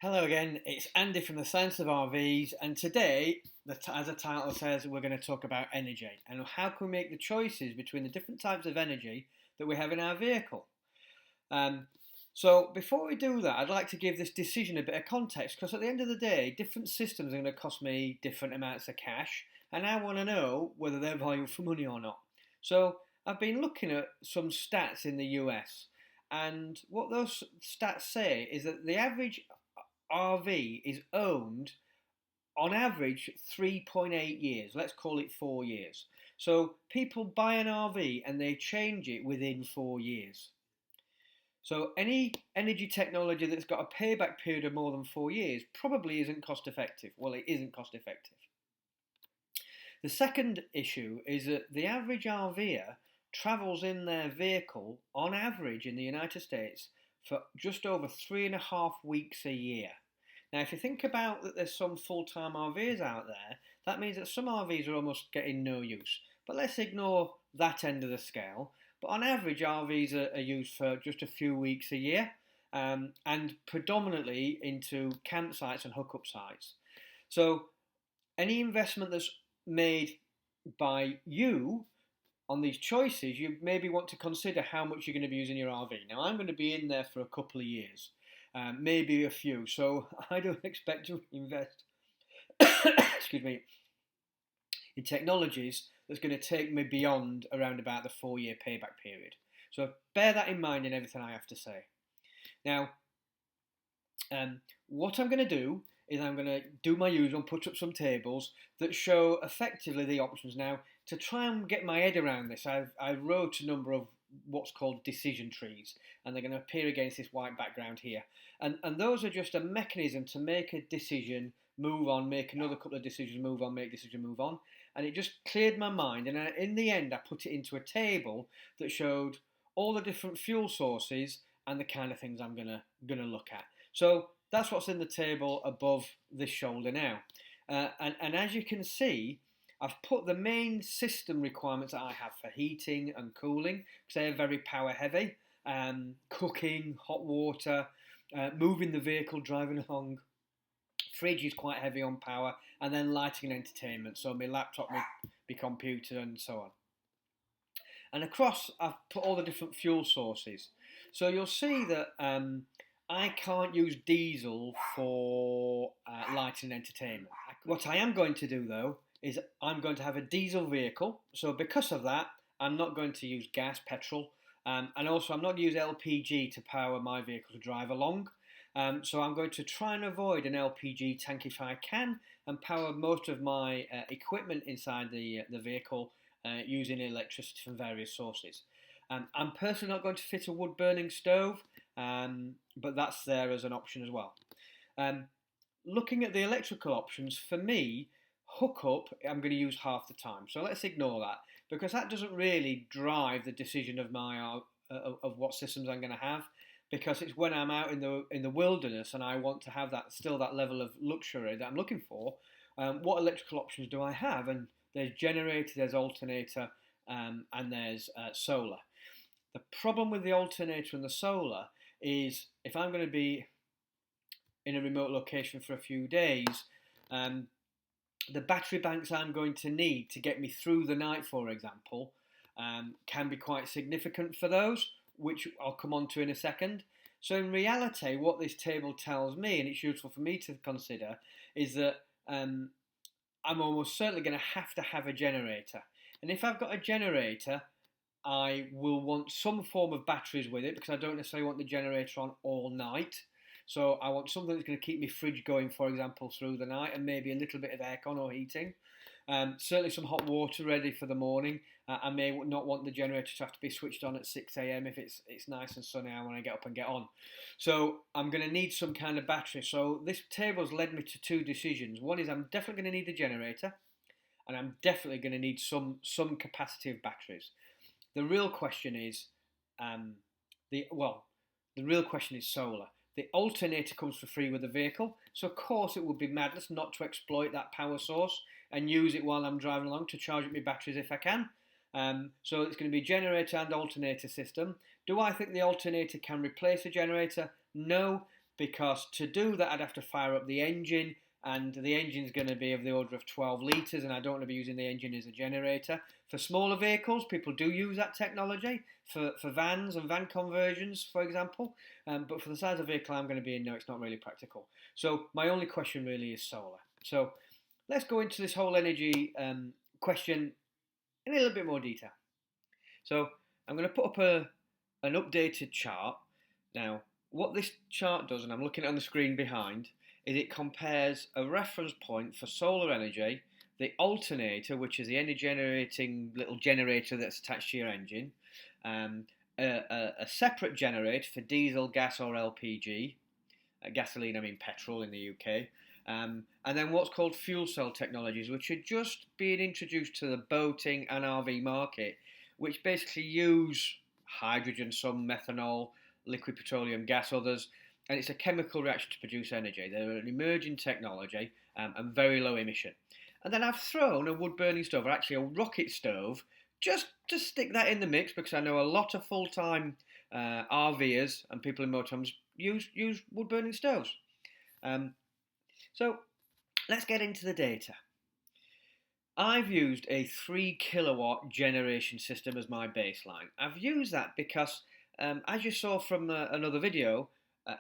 Hello again, it's Andy from the Science of RVs, and today, as the title says, we're going to talk about energy and how can we make the choices between the different types of energy that we have in our vehicle. Um, so before we do that, I'd like to give this decision a bit of context because at the end of the day, different systems are going to cost me different amounts of cash, and I want to know whether they're value for money or not. So I've been looking at some stats in the US, and what those stats say is that the average RV is owned on average 3.8 years. Let's call it 4 years. So people buy an RV and they change it within 4 years. So any energy technology that's got a payback period of more than 4 years probably isn't cost effective. Well, it isn't cost effective. The second issue is that the average RVer travels in their vehicle on average in the United States for just over 3.5 weeks a year. Now, if you think about that there's some full-time RVs out there, that means that some RVs are almost getting no use. But let's ignore that end of the scale. But on average, RVs are used for just a few weeks a year, and predominantly into campsites and hookup sites. So any investment that's made by you on these choices, you maybe want to consider how much you're going to be using your RV. Now, I'm going to be in there for a couple of years, maybe a few, so I don't expect to invest, excuse me, in technologies that's going to take me beyond around about the 4 year payback period. So bear that in mind in everything I have to say. Now, what I'm going to do is I'm going to do my usual, put up some tables that show effectively the options. Now, to try and get my head around this, I wrote a number of what's called decision trees, and they're going to appear against this white background here. And those are just a mechanism to make a decision, move on, make another couple of decisions, move on, make decision, move on. And it just cleared my mind. And in the end, I put it into a table that showed all the different fuel sources and the kind of things I'm gonna look at. So that's what's in the table above this shoulder now. And as you can see, I've put the main system requirements that I have for heating and cooling, because they are very power heavy. Cooking, hot water, moving the vehicle, driving along. Fridge is quite heavy on power, and then lighting and entertainment. So my laptop, my computer, and so on. And across, I've put all the different fuel sources. So you'll see that I can't use diesel for lighting and entertainment. What I am going to do though is I'm going to have a diesel vehicle. So because of that, I'm not going to use gas, petrol, and also I'm not going to use LPG to power my vehicle to drive along. So I'm going to try and avoid an LPG tank if I can, and power most of my equipment inside the vehicle using electricity from various sources. I'm personally not going to fit a wood burning stove, but that's there as an option as well. Looking at the electrical options, for me, hookup I'm going to use half the time. So let's ignore that, because that doesn't really drive the decision of my of what systems I'm going to have, because it's when I'm out in the wilderness and I want to have that level of luxury that I'm looking for. What electrical options do I have? And there's generator, there's alternator, and there's solar. The problem with the alternator and the solar is if I'm going to be in a remote location for a few days, the battery banks I'm going to need to get me through the night, for example, can be quite significant for those, which I'll come on to in a second. So in reality, what this table tells me, and it's useful for me to consider, is that I'm almost certainly going to have a generator. And if I've got a generator, I will want some form of batteries with it, because I don't necessarily want the generator on all night. So I want something that's going to keep my fridge going, for example, through the night, and maybe a little bit of aircon or heating. Certainly some hot water ready for the morning. I may not want the generator to have to be switched on at 6 a.m. if it's nice and sunny when I get up and get on. So I'm going to need some kind of battery. So this table's led me to two decisions. One is I'm definitely going to need a generator, and I'm definitely going to need some capacity of batteries. The real question is, the real question is solar. The alternator comes for free with the vehicle, so of course it would be madness not to exploit that power source and use it while I'm driving along to charge up my batteries if I can. So it's going to be generator and alternator system. Do I think the alternator can replace a generator? No. because to do that I'd have to fire up the engine, and the engine's going to be of the order of 12 litres, and I don't want to be using the engine as a generator. For smaller vehicles, people do use that technology for vans and van conversions, for example. But for the size of vehicle I'm going to be in, no, it's not really practical. So my only question really is solar. So let's go into this whole energy question in a little bit more detail. So I'm going to put up an updated chart. Now, what this chart does, and I'm looking on the screen behind, is it compares a reference point for solar energy, the alternator, which is the energy generating little generator that's attached to your engine, a separate generator for diesel, gas or LPG, gasoline, I mean petrol in the UK, and then what's called fuel cell technologies, which are just being introduced to the boating and RV market, which basically use hydrogen, some methanol, liquid petroleum gas, others, and it's a chemical reaction to produce energy. They're an emerging technology and very low emission. And then I've thrown a wood-burning stove, or actually a rocket stove, just to stick that in the mix, because I know a lot of full-time RVers and people in motorhomes use wood-burning stoves. So let's get into the data. I've used a 3 kilowatt generation system as my baseline. I've used that because, as you saw from another video,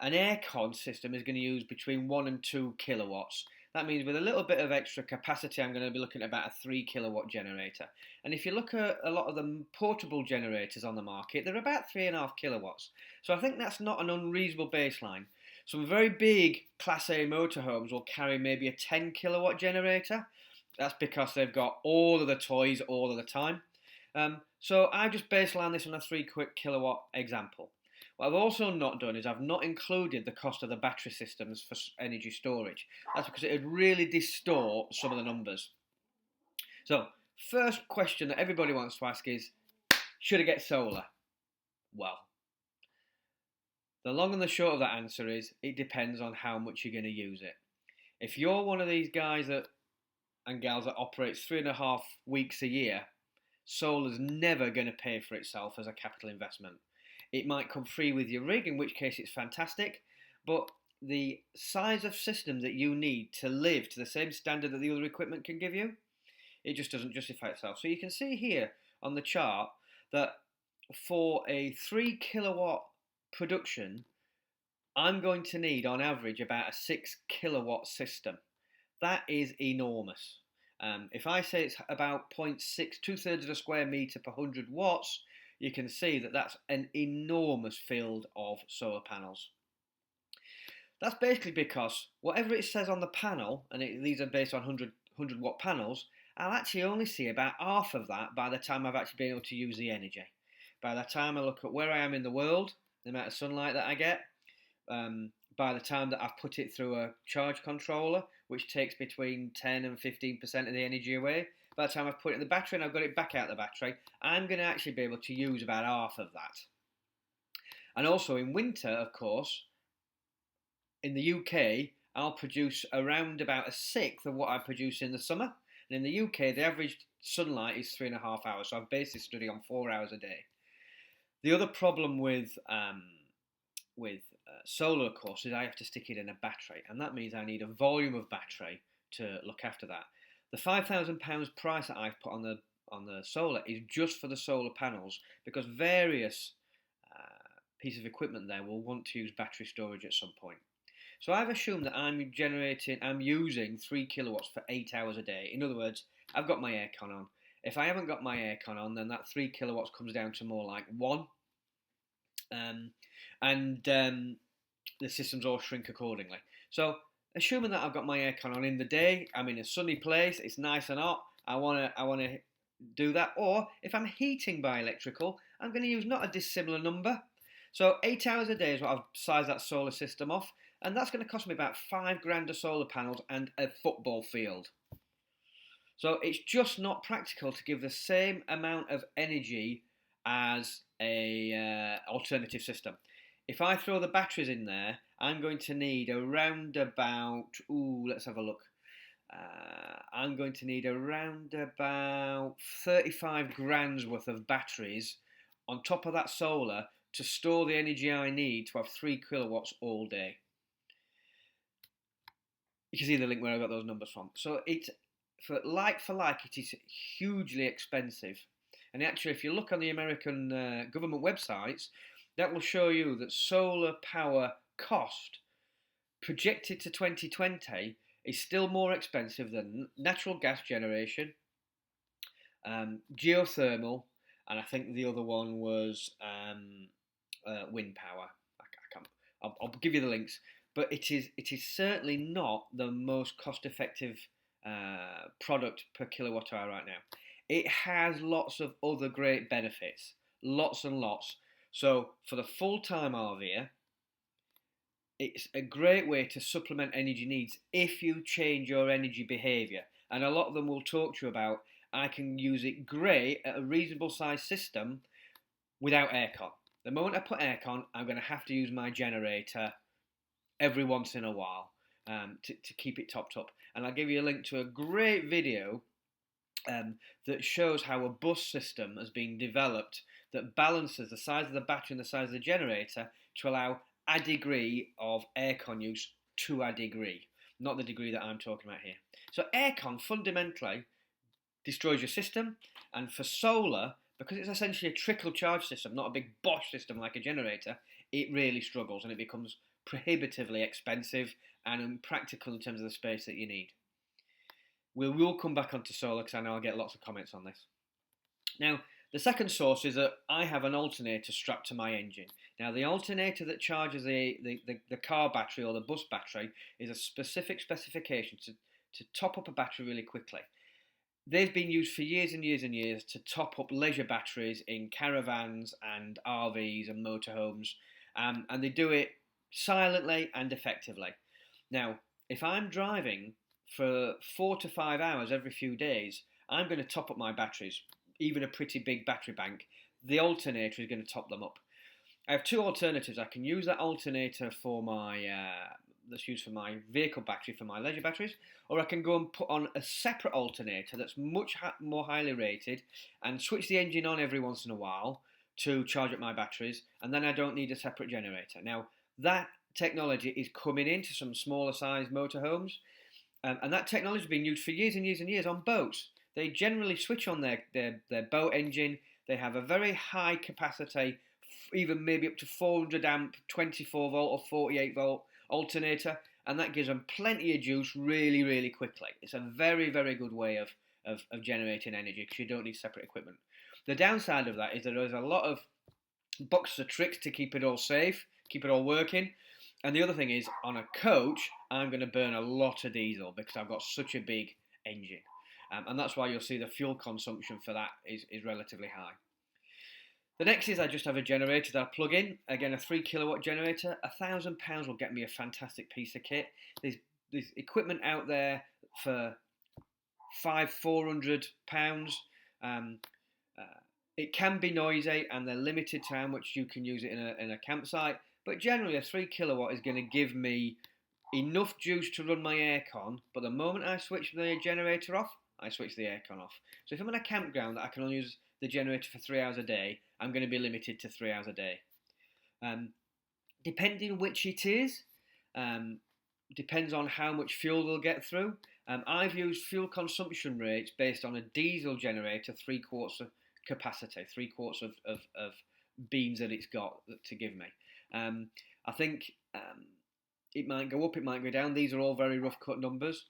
an aircon system is going to use between 1 and 2 kilowatts. That means with a little bit of extra capacity, I'm going to be looking at about a 3 kilowatt generator. And if you look at a lot of the portable generators on the market, they're about 3.5 kilowatts. So I think that's not an unreasonable baseline. Some very big Class A motorhomes will carry maybe a 10 kilowatt generator. That's because they've got all of the toys all of the time. So I just baseline this on a 3 kilowatt example. What I've also not done is I've not included the cost of the battery systems for energy storage. That's because it would really distort some of the numbers. So, first question that everybody wants to ask is, should I get solar? Well, the long and the short of that answer is, it depends on how much you're going to use it. If you're one of these guys and gals that operates 3.5 weeks a year, solar's never going to pay for itself as a capital investment. It might come free with your rig, in which case it's fantastic, but the size of system that you need to live to the same standard that the other equipment can give you, it just doesn't justify itself. So you can see here on the chart that for a 3 kilowatt production, I'm going to need on average about a 6 kilowatt system. That is enormous. If I say it's about 0.6, 2/3 of a square metre per 100 watts, you can see that that's an enormous field of solar panels. That's basically because whatever it says on the panel, and these are based on 100 watt panels, I'll actually only see about half of that by the time I've actually been able to use the energy. By the time I look at where I am in the world, the amount of sunlight that I get, by the time that I've put it through a charge controller, which takes between 10 and 15% of the energy away, by the time I've put it in the battery and I've got it back out the battery, I'm going to actually be able to use about half of that. And also in winter, of course, in the UK, I'll produce around about a sixth of what I produce in the summer. And in the UK, the average sunlight is 3.5 hours. So I've based this study on 4 hours a day. The other problem with solar, of course, is I have to stick it in a battery, and that means I need a volume of battery to look after that. The £5,000 price that I've put on the solar is just for the solar panels, because various pieces of equipment there will want to use battery storage at some point. So I've assumed that I'm using 3 kilowatts for 8 hours a day. In other words, I've got my aircon on. If I haven't got my aircon on, then that 3 kilowatts comes down to more like 1. The systems all shrink accordingly. So, assuming that I've got my aircon on in the day, I'm in a sunny place, it's nice and hot, I want to do that. Or if I'm heating by electrical, I'm going to use not a dissimilar number. So 8 hours a day is what I've sized that solar system off, and that's going to cost me about £5,000 of solar panels and a football field. So it's just not practical to give the same amount of energy as a alternative system. If I throw the batteries in there, I'm going to need around about, let's have a look. I'm going to need around about 35 grand's worth of batteries on top of that solar to store the energy I need to have 3 kilowatts all day. You can see the link where I got those numbers from. So it's for like, it is hugely expensive. And actually, if you look on the American government websites, that will show you that solar power cost projected to 2020 is still more expensive than natural gas generation, geothermal, and I think the other one was wind power. I can't. I'll give you the links, but it is certainly not the most cost-effective product per kilowatt hour right now. It has lots of other great benefits, lots and lots. So for the full-time RVer, it's a great way to supplement energy needs if you change your energy behaviour. And a lot of them will talk to you about, I can use it great at a reasonable sized system without aircon. The moment I put aircon, I'm going to have to use my generator every once in a while to keep it topped up. And I'll give you a link to a great video that shows how a bus system has been developed that balances the size of the battery and the size of the generator to allow a degree of aircon use to a degree, not the degree that I'm talking about here. So aircon fundamentally destroys your system, and for solar, because it's essentially a trickle charge system, not a big Bosch system like a generator, it really struggles and it becomes prohibitively expensive and impractical in terms of the space that you need. We will come back onto solar because I know I'll get lots of comments on this. Now, the second source is that I have an alternator strapped to my engine. Now, the alternator that charges the car battery or the bus battery is a specific specification to top up a battery really quickly. They've been used for years and years and years to top up leisure batteries in caravans and RVs and motorhomes, and they do it silently and effectively. Now, if I'm driving for 4 to 5 hours every few days, I'm going to top up my batteries, even a pretty big battery bank. The alternator is going to top them up. I have two alternatives. I can use that alternator for my that's used for my vehicle battery, for my leisure batteries, or I can go and put on a separate alternator that's much more highly rated and switch the engine on every once in a while to charge up my batteries, and then I don't need a separate generator. Now, that technology is coming into some smaller sized motorhomes, and that technology has been used for years and years and years on boats. They generally switch on their boat engine. They have a very high capacity, even maybe up to 400 amp, 24 volt or 48 volt alternator, and that gives them plenty of juice really, really quickly. It's a very, very good way of generating energy because you don't need separate equipment. The downside of that is that there's a lot of boxes of tricks to keep it all safe, keep it all working. And the other thing is, on a coach, I'm going to burn a lot of diesel because I've got such a big engine. And that's why you'll see the fuel consumption for that is relatively high. The next is I just have a generator that I plug in. Again, a 3 kilowatt generator. £1,000 will get me a fantastic piece of kit. There's equipment out there for £400. It can be noisy, and they're limited to how much you can use it in a campsite. But generally, a 3 kilowatt is going to give me enough juice to run my aircon. But the moment I switch the generator off, I switch the aircon off. So if I'm in a campground that I can only use the generator for 3 hours a day, I'm going to be limited to 3 hours a day. Depending which it is, depends on how much fuel they'll get through. I've used fuel consumption rates based on a diesel generator, 3/4 of capacity, 3/4 of beans that it's got to give me. I think it might go up, it might go down. These are all very rough cut numbers.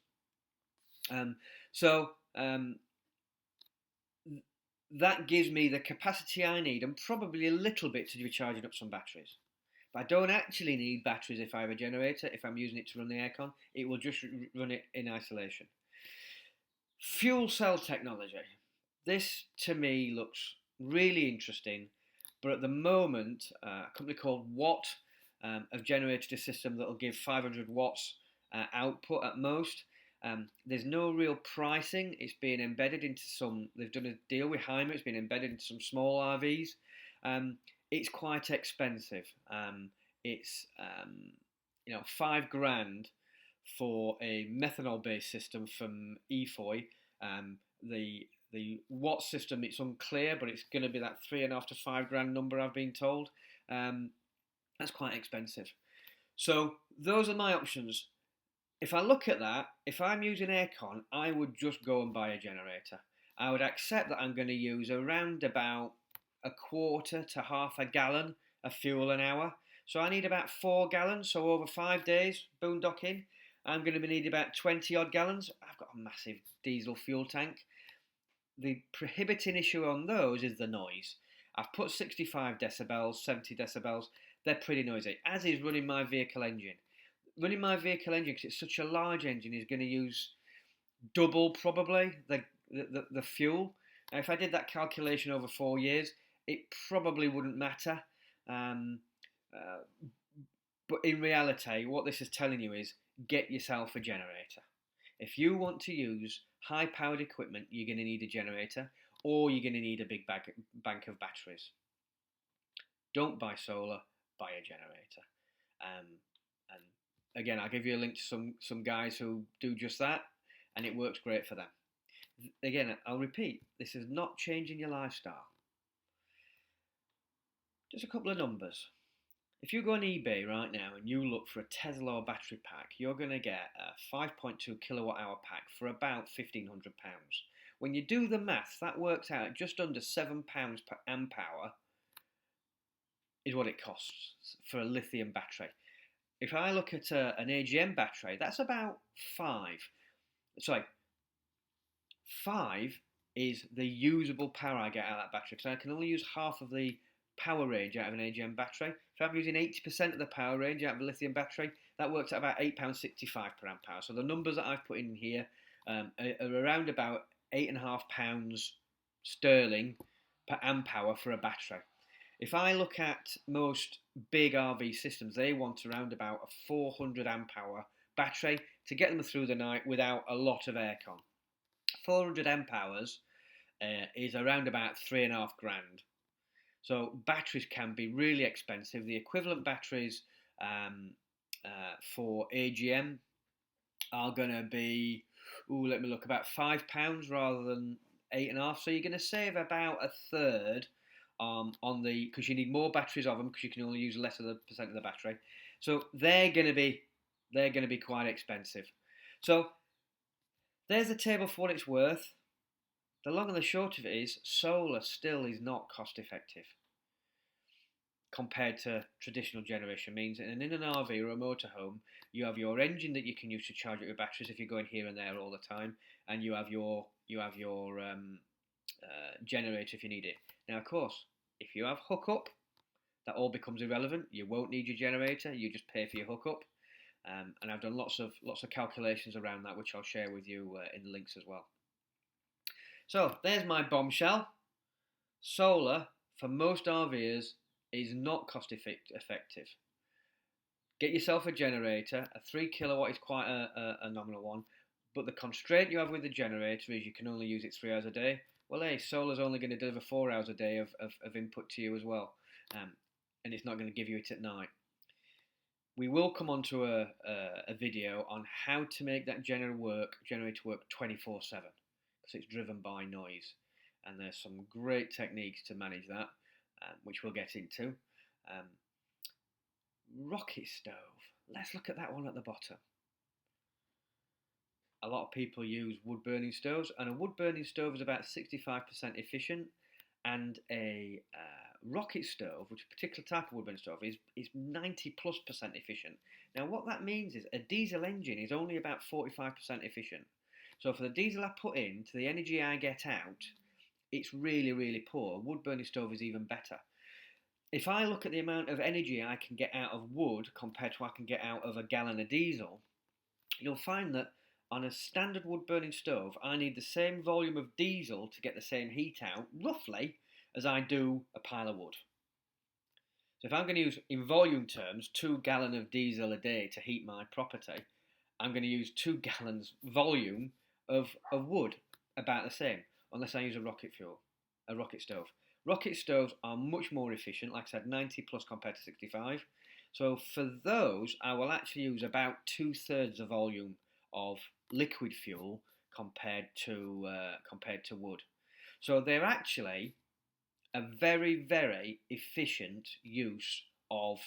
That gives me the capacity I need and probably a little bit to be charging up some batteries. But I don't actually need batteries if I have a generator. If I'm using it to run the aircon, it will just run it in isolation. Fuel cell technology. This, to me, looks really interesting. But at the moment, a company called Watt have generated a system that will give 500 watts output at most. There's no real pricing. It's being embedded into they've done a deal with Heimer, it's been embedded into some small RVs. It's quite expensive. It's £5,000 for a methanol-based system from EFOY. The Watt system, it's unclear, but it's going to be that £3,500 to £5,000 number I've been told. That's quite expensive. So those are my options. if I look at that, if I'm using aircon, I would just go and buy a generator. I would accept that I'm going to use around about a quarter to half a gallon of fuel an hour. So I need about 4 gallons. So over 5 days boondocking, I'm going to need about 20 odd gallons. I've got a massive diesel fuel tank. The prohibiting issue on those is the noise. I've put 65 decibels, 70 decibels. They're pretty noisy, as is running my vehicle engine. Running my vehicle engine, because it's such a large engine, is going to use double probably the fuel. Now, if I did that calculation over 4 years, it probably wouldn't matter. Um, uh, but in reality, what this is telling you is get yourself a generator. If you want to use high powered equipment, you're going to need a generator or you're going to need a big bank of batteries. Don't buy solar, buy a generator. And again, I'll give you a link to some guys who do just that, and it works great for them. Again, I'll repeat, this is not changing your lifestyle. Just a couple of numbers. If you go on eBay right now and you look for a Tesla battery pack, you're going to get a 5.2 kilowatt hour pack for about £1,500. When you do the maths, that works out at just under £7 per amp hour is what it costs for a lithium battery. If I look at an AGM battery, that's about five. Sorry, 5 is the usable power I get out of that battery, because I can only use half of the power range out of an AGM battery. If I'm using 80% of the power range out of a lithium battery, that works out about £8.65 per amp hour. So the numbers that I've put in here are around about £8.5 sterling per amp hour for a battery. If I look at most big RV systems, they want around about a 400 amp hour battery to get them through the night without a lot of aircon. 400 amp hours is around about £3.5 grand. So batteries can be really expensive. The equivalent batteries for AGM are going to be, let me look, about £5 rather than 8.5. So you're going to save about a third on the, because you need more batteries of them because you can only use less of the percent of the battery. So they're going to be quite expensive. So there's a table for what it's worth. The long and the short of it is, solar still is not cost effective compared to traditional generation means. And in an RV or a motorhome, you have your engine that you can use to charge up your batteries if you're going here and there all the time, and you have your generator if you need it. Now, of course, if you have hookup, that all becomes irrelevant. You won't need your generator. You just pay for your hookup. And I've done lots of calculations around that, which I'll share with you in the links as well. So there's my bombshell. Solar, for most RVers, is not cost effective. Get yourself a generator. A 3 kilowatt is quite a nominal one, but the constraint you have with the generator is you can only use it 3 hours a day. Well, hey, solar's only going to deliver 4 hours a day of input to you as well, and it's not going to give you it at night. We will come on to a video on how to make that generator work 24/7, because it's driven by noise, and there's some great techniques to manage that, which we'll get into. Rocket stove. Let's look at that one at the bottom. A lot of people use wood burning stoves, and a wood burning stove is about 65% efficient, and a rocket stove, which is a particular type of wood burning stove, is 90+% efficient. Now what that means is a diesel engine is only about 45% efficient. So for the diesel I put in to the energy I get out, it's really, really poor. A wood burning stove is even better. If I look at the amount of energy I can get out of wood compared to what I can get out of a gallon of diesel, you'll find that on a standard wood burning stove, I need the same volume of diesel to get the same heat out, roughly, as I do a pile of wood. So if I'm going to use, in volume terms, 2 gallons of diesel a day to heat my property, I'm going to use 2 gallons volume of wood, about the same, unless I use a rocket stove. Rocket stoves are much more efficient, like I said, 90 plus compared to 65. So for those, I will actually use about 2/3 the volume of liquid fuel compared to wood. So they're actually a very, very efficient use of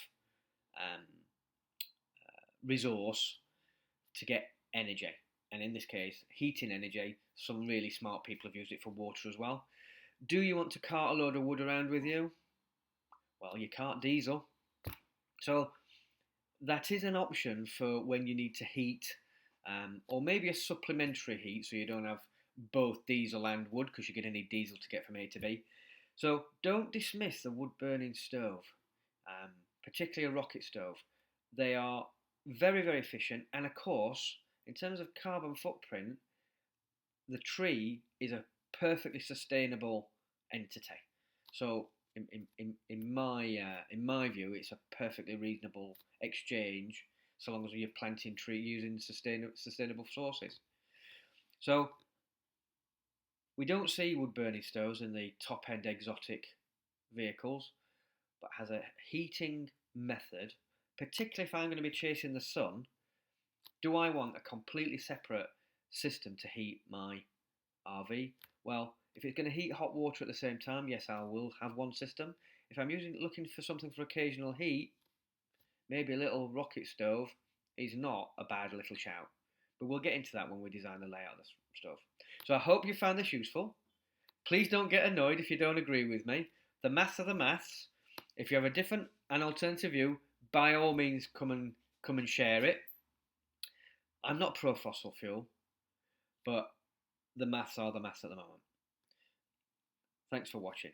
resource to get energy. And in this case, heating energy. Some really smart people have used it for water as well. Do you want to cart a load of wood around with you? Well, you cart diesel. So that is an option for when you need to heat, or maybe a supplementary heat so you don't have both diesel and wood, because you're going to need diesel to get from A to B. So don't dismiss the wood burning stove, particularly a rocket stove. They are very, very efficient, and of course, in terms of carbon footprint, the tree is a perfectly sustainable entity. So in my view, it's a perfectly reasonable exchange, so long as you're planting tree using sustainable sources. So we don't see wood burning stoves in the top end exotic vehicles, but has a heating method. Particularly if I'm going to be chasing the sun, do I want a completely separate system to heat my RV? Well, if it's going to heat hot water at the same time, yes, I will have one system. If I'm looking for something for occasional heat, maybe a little rocket stove is not a bad little shout. But we'll get into that when we design the layout of the stove. So I hope you found this useful. Please don't get annoyed if you don't agree with me. The maths are the maths. If you have a different and alternative view, by all means come and share it. I'm not pro fossil fuel, but the maths are the maths at the moment. Thanks for watching.